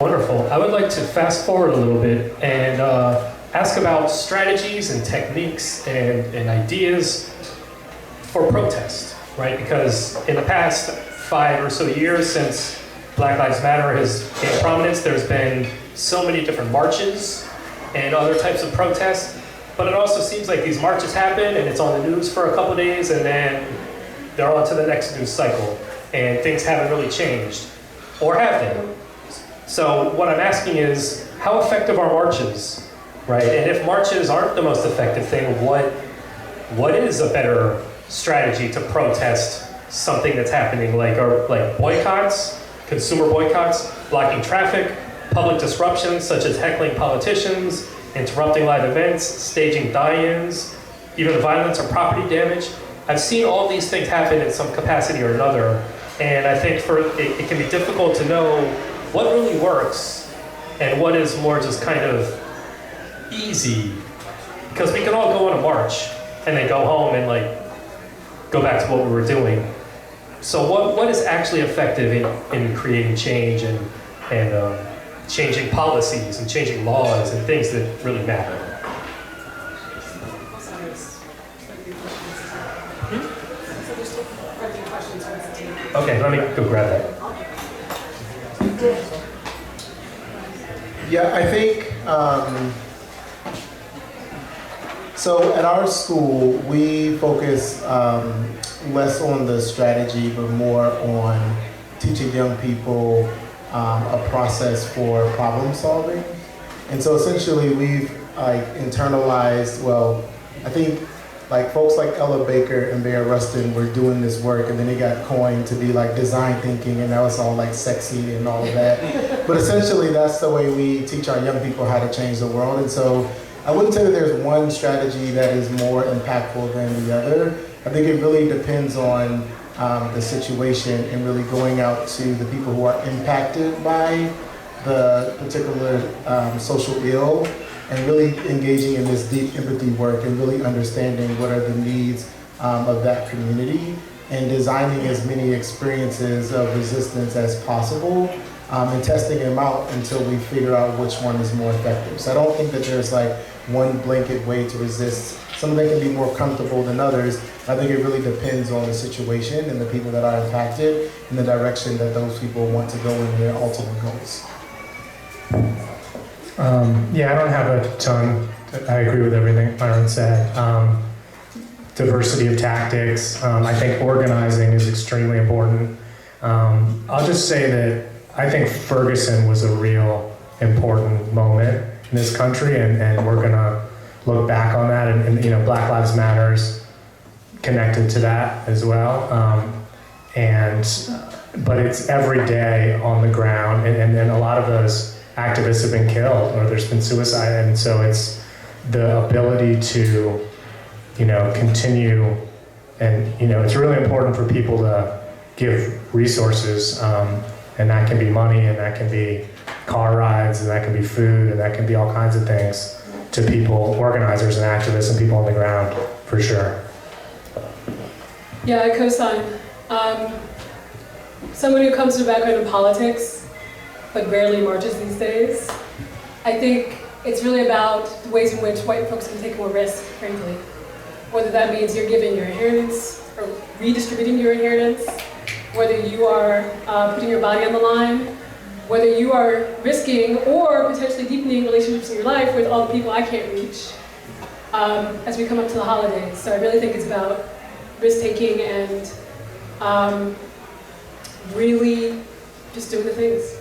Wonderful. I would like to fast forward a little bit and ask about strategies and techniques and ideas for protest, right? Because in the past 5 or so years since Black Lives Matter has gained prominence, there's been so many different marches and other types of protests, but it also seems like these marches happen and it's on the news for a couple days and then they're on to the next news cycle and things haven't really changed, or have they? So what I'm asking is, how effective are marches, right? And if marches aren't the most effective thing, what is a better strategy to protest something that's happening, like boycotts, consumer boycotts, blocking traffic, public disruptions such as heckling politicians, interrupting live events, staging die-ins, even violence or property damage? I've seen all these things happen in some capacity or another, and I think it can be difficult to know what really works and what is more just kind of easy. Because we can all go on a march and then go home and go back to what we were doing. So what is actually effective in creating change and changing policies and changing laws and things that really matter? Okay, let me go grab that. Yeah, I think, so at our school, we focus less on the strategy, but more on teaching young people a process for problem solving. And so essentially we've internalized, I think folks like Ella Baker and Bear Rustin were doing this work, and then it got coined to be design thinking, and now it's all sexy and all of that. But essentially that's the way we teach our young people how to change the world. And so I wouldn't say that there's one strategy that is more impactful than the other. I think it really depends on the situation and really going out to the people who are impacted by the particular social ill, and really engaging in this deep empathy work and really understanding what are the needs of that community, and designing as many experiences of resistance as possible, and testing them out until we figure out which one is more effective. So I don't think that there's one blanket way to resist. Some of them can be more comfortable than others. I think it really depends on the situation and the people that are impacted and the direction that those people want to go in their ultimate goals. Yeah, I don't have a ton. I agree with everything Byron said. Diversity of tactics. I think organizing is extremely important. I'll just say that I think Ferguson was a real important moment in this country, and we're gonna look back on that, and Black Lives Matter's connected to that as well. But it's every day on the ground, and a lot of those activists have been killed or there's been suicide, and so it's the ability to continue, and it's really important for people to give resources, and that can be money, and that can be car rides, and that can be food, and that can be all kinds of things to people, organizers and activists and people on the ground, for sure. Yeah, I co-sign. Someone who comes from a background in politics but rarely marches these days, I think it's really about the ways in which white folks can take more risk, frankly. Whether that means you're giving your inheritance or redistributing your inheritance, whether you are putting your body on the line, whether you are risking or potentially deepening relationships in your life with all the people I can't reach as we come up to the holidays. So I really think it's about risk-taking and really just doing the things.